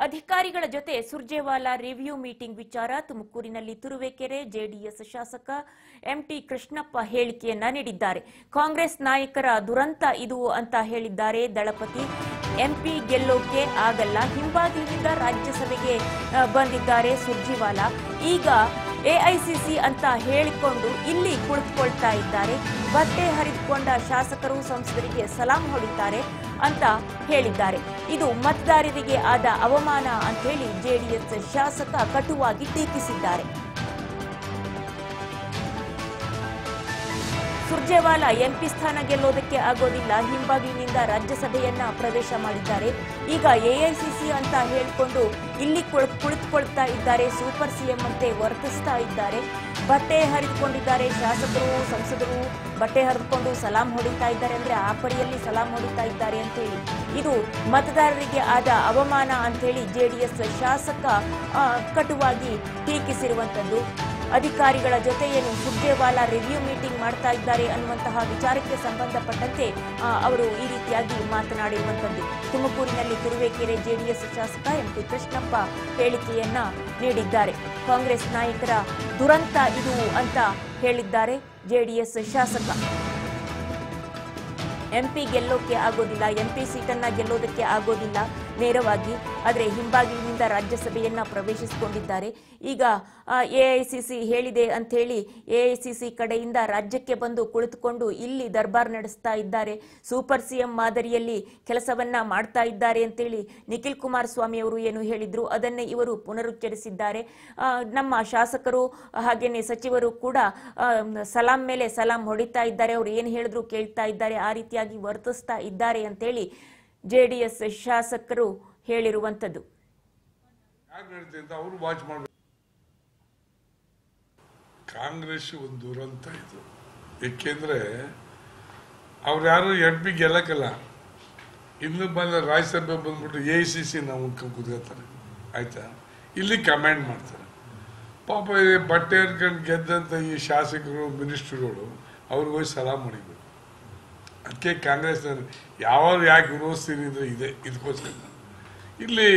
ಅಧಿಕಾರಿಗಳ ಜೊತೆ Surjewala review meeting ವಿಚಾರ ತುಮಕೂರಿನಲ್ಲಿ ತುರುವೇಕೆರೆ ಜೆಡಿಎಸ್ ಶಾಸಕ ಎಂಟಿ ಕೃಷ್ಣಪ್ಪ ಹೇಳಿಕೆಯನ್ನ ನೀಡಿದ್ದಾರೆ. ಕಾಂಗ್ರೆಸ್ ನಾಯಕರ ದುರಂತ ಇದು ಅಂತ ಹೇಳಿದ್ದಾರೆ ದಳಪತಿ. ಎಂಪಿ ಗೆಲ್ಲೋಕೆ ಆಗಲ್ಲ, ಹಿಂಬಾಗಿಲಿನಿಂದ ರಾಜ್ಯಸಭೆಗೆ ಬಂದಿದ್ದಾರೆ ಸುರ್ಜೇವಾಲಾ. ಈಗ ಎಐಸಿಸಿ ಅಂತ ಹೇಳಿಕೊಂಡು ಇಲ್ಲಿ ಕುಳಿತುಕೊಳ್ತಾ ಇದ್ದಾರೆ. ಬಟ್ಟೆ ಹರಿದುಕೊಂಡ ಶಾಸಕರು ಸಂಸದರಿಗೆ ಸಲಾಂ ಹೊಡಿತಾರೆ ಅಂತ ಹೇಳಿದ್ದಾರೆ. ಇದು ಮತದಾರರಿಗೆ ಆದ ಅವಮಾನ ಅಂತ ಹೇಳಿ ಜೆಡಿಎಸ್ ಶಾಸಕ ಕಟುವಾಗಿ ಟೀಕಿಸಿದ್ದಾರೆ. ಸುರ್ಜೇವಾಲಾ ಎಂಪಿ ಸ್ಥಾನ ಗೆಲ್ಲೋದಕ್ಕೆ ಆಗೋದಿಲ್ಲ, ಹಿಂಬಾಗಿಲಿನಿಂದ ರಾಜ್ಯಸಭೆಯನ್ನ ಪ್ರವೇಶ ಮಾಡಿದ್ದಾರೆ. ಈಗ ಎಐಸಿಸಿ ಅಂತ ಹೇಳಿಕೊಂಡು ಇಲ್ಲಿ ಕುಳಿತುಕೊಳ್ತಾ ಇದ್ದಾರೆ. ಸೂಪರ್ ಸಿಎಂ ಅಂತೆ ವರ್ತಿಸ್ತಾ ಇದ್ದಾರೆ. ಬಟ್ಟೆ ಹರಿದುಕೊಂಡಿದ್ದಾರೆ ಶಾಸಕರು ಸಂಸದರು. ಬಟ್ಟೆ ಹರಿದುಕೊಂಡು ಸಲಾಂ ಹೊಡಿತಾ ಇದ್ದಾರೆ ಅಂದ್ರೆ ಆ ಪರಿಯಲ್ಲಿ ಸಲಾಂ ಹೊಡಿತಾ ಇದ್ದಾರೆ ಅಂತ ಹೇಳಿ ಇದು ಮತದಾರರಿಗೆ ಆದ ಅವಮಾನ ಅಂತ ಹೇಳಿ ಜೆಡಿಎಸ್ ಶಾಸಕ ಕಟುವಾಗಿ ಟೀಕಿಸಿರುವಂತದ್ದು. ಅಧಿಕಾರಿಗಳ ಜೊತೆ ಏನು ಸುರ್ಜೇವಾಲಾ ರಿವ್ಯೂ ಮೀಟಿಂಗ್ ಮಾಡ್ತಾ ಇದ್ದಾರೆ ಅನ್ನುವಂತಹ ವಿಚಾರಕ್ಕೆ ಸಂಬಂಧಪಟ್ಟಂತೆ ಅವರು ಈ ರೀತಿಯಾಗಿ ಮಾತನಾಡಿರುವಂತದ್ದು. ತುಮಕೂರಿನಲ್ಲಿ ತುರುವೇಕೆರೆ ಜೆಡಿಎಸ್ ಶಾಸಕ ಎಂಟಿ ಕೃಷ್ಣಪ್ಪ ಹೇಳಿಕೆಯನ್ನ ನೀಡಿದ್ದಾರೆ. ಕಾಂಗ್ರೆಸ್ ನಾಯಕರ ದುರಂತ ಇದು ಅಂತ ಹೇಳಿದ್ದಾರೆ ಜೆಡಿಎಸ್ ಶಾಸಕ. ಎಂಪಿ ಗೆಲ್ಲೋಕೆ ಆಗೋದಿಲ್ಲ, ಎಂಪಿ ಸೀಟನ್ನ ಗೆಲ್ಲೋದಕ್ಕೆ ಆಗೋದಿಲ್ಲ ನೇರವಾಗಿ, ಆದರೆ ಹಿಂಬಾಗಿಲಿನಿಂದ ರಾಜ್ಯಸಭೆಯನ್ನ ಪ್ರವೇಶಿಸಿಕೊಂಡಿದ್ದಾರೆ. ಈಗ ಎಐಸಿಸಿ ಹೇಳಿದೆ ಅಂತ ಹೇಳಿ ಎಐಸಿಸಿ ಕಡೆಯಿಂದ ರಾಜ್ಯಕ್ಕೆ ಬಂದು ಕುಳಿತುಕೊಂಡು ಇಲ್ಲಿ ದರ್ಬಾರ್ ನಡೆಸ್ತಾ ಇದ್ದಾರೆ. ಸೂಪರ್ ಸಿಎಂ ಮಾದರಿಯಲ್ಲಿ ಕೆಲಸವನ್ನ ಮಾಡ್ತಾ ಇದ್ದಾರೆ ಅಂತೇಳಿ ನಿಖಿಲ್ ಕುಮಾರಸ್ವಾಮಿ ಅವರು ಏನು ಹೇಳಿದ್ರು ಅದನ್ನೇ ಇವರು ಪುನರುಚ್ಚರಿಸಿದ್ದಾರೆ. ನಮ್ಮ ಶಾಸಕರು ಹಾಗೇನೆ ಸಚಿವರು ಕೂಡ ಸಲಾಂ ಮೇಲೆ ಸಲಾಂ ಹೊಡಿತಾ ಇದ್ದಾರೆ, ಅವ್ರು ಏನು ಹೇಳಿದ್ರು ಕೇಳ್ತಾ ಇದ್ದಾರೆ, ಆ ರೀತಿಯಾಗಿ ವರ್ತಿಸ್ತಾ ಇದ್ದಾರೆ ಅಂತೇಳಿ ಜೆಡಿಎಸ್ ಶಾಸಕರು ಹೇಳಿರುವಂತದ್ದು. ಕಾಂಗ್ರೆಸ್ ಒಂದು ದುರಂತ ಇದು. ಏಕೆಂದ್ರೆ ಅವ್ರು ಯಾರು ಎಂಪಿ ಗೆಲ್ಲಕ್ಕಲ್ಲ, ಇನ್ನು ಬಂದ ರಾಜ್ಯಸಭೆ ಬಂದ್ಬಿಟ್ಟು ಎಐಸಿಸಿ ನಾವು ಕುತ್ಕೋತಾರೆ, ಆಯ್ತಾ, ಇಲ್ಲಿ ಕಮೆಂಟ್ ಮಾಡ್ತಾರೆ. ಪಾಪ ಬಟ್ಟೆ ಹರ್ಕೊಂಡು ಗೆದ್ದಂತ ಈ ಶಾಸಕರು ಮಿನಿಸ್ಟರ್ಗಳು ಅವ್ರಿಗೆ ಹೋಗಿ ಸಲಾಂ ಹೊಡಿಬೇಕು. ಅದಕ್ಕೆ ಕಾಂಗ್ರೆಸ್ ಯಾವಾಗ ಯಾಕೆ ವಿರೋಧಿಸ್ತೀನಿ ಅಂದರೆ ಇದೆ, ಇದಕ್ಕೋಸ್ಕರ ಇಲ್ಲಿ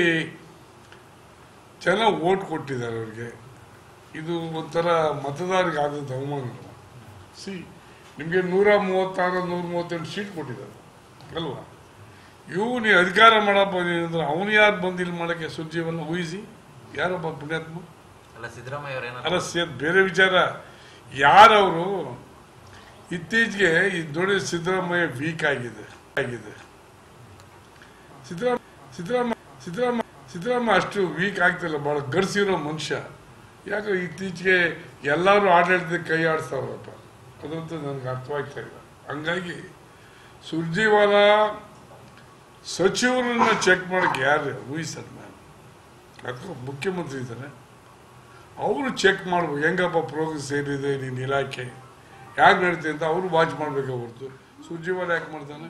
ಜನ ಓಟ್ ಕೊಟ್ಟಿದ್ದಾರೆ ಅವ್ರಿಗೆ. ಇದು ಒಂಥರ ಮತದಾರರಿಗೆ ಆದಂಥ ಅವಮಾನ. ನಿಮಗೆ 136 138 ಸೀಟ್ ಕೊಟ್ಟಿದ್ದಾರೆ ಅಲ್ವಾ. ನೀವು ಅಧಿಕಾರ ಮಾಡಪ್ಪ ಅಂದ್ರೆ ಅವನು ಯಾರು ಬಂದು ಇಲ್ಲಿ ಮಾಡೋಕ್ಕೆ ಸುರ್ಜೇವಾಲಾ ಊಹಿಸಿ ಯಾರಪ್ಪ ಪುಣ್ಯಾತ್ಮ ಅಲ್ಲ, ಬೇರೆ ವಿಚಾರ. ಯಾರವರು ಇತ್ತೀಚೆಗೆ ನೋಡಿ ಸಿದ್ದರಾಮಯ್ಯ ವೀಕ್ ಆಗಿದೆ. ಸಿದ್ದರಾಮಯ್ಯ ಅಷ್ಟು ವೀಕ್ ಆಗ್ತಿಲ್ಲ, ಬಹಳ ಗರ್ಸಿರೋ ಮನುಷ್ಯ. ಯಾಕೆ ಇತ್ತೀಚೆಗೆ ಎಲ್ಲರೂ ಆಡಳಿತಕ್ಕೆ ಕೈ ಆಡಿಸ್ತಾವ್ರಪ್ಪ, ಅದಂತೂ ನನಗೆ ಅರ್ಥವಾಗ್ತಾ ಇಲ್ಲ. ಹಂಗಾಗಿ ಸುರ್ಜೇವಾಲಾ ಸಚಿವರನ್ನ ಚೆಕ್ ಮಾಡಕ್ಕೆ ಯಾರು ಊಹಿಸಲ್ಲ. ಅಥವಾ ಮುಖ್ಯಮಂತ್ರಿ ಇದ್ದಾರೆ, ಅವರು ಚೆಕ್ ಮಾಡ್ಬೇಕು ಹೆಂಗಪ್ಪ ಪ್ರೋಗ್ರೆಸ್ ಏನಿದೆ ನಿನ್ನ ಇಲಾಖೆ ಯಾಕೆ ನಡೀತೆ ಅಂತ ಅವರು ವಾಚ್ ಮಾಡ್ಬೇಕು ಹೊರತು ಸುರ್ಜೇವಾಲಾ ಯಾಕೆ ಮಾಡ್ತಾನೆ.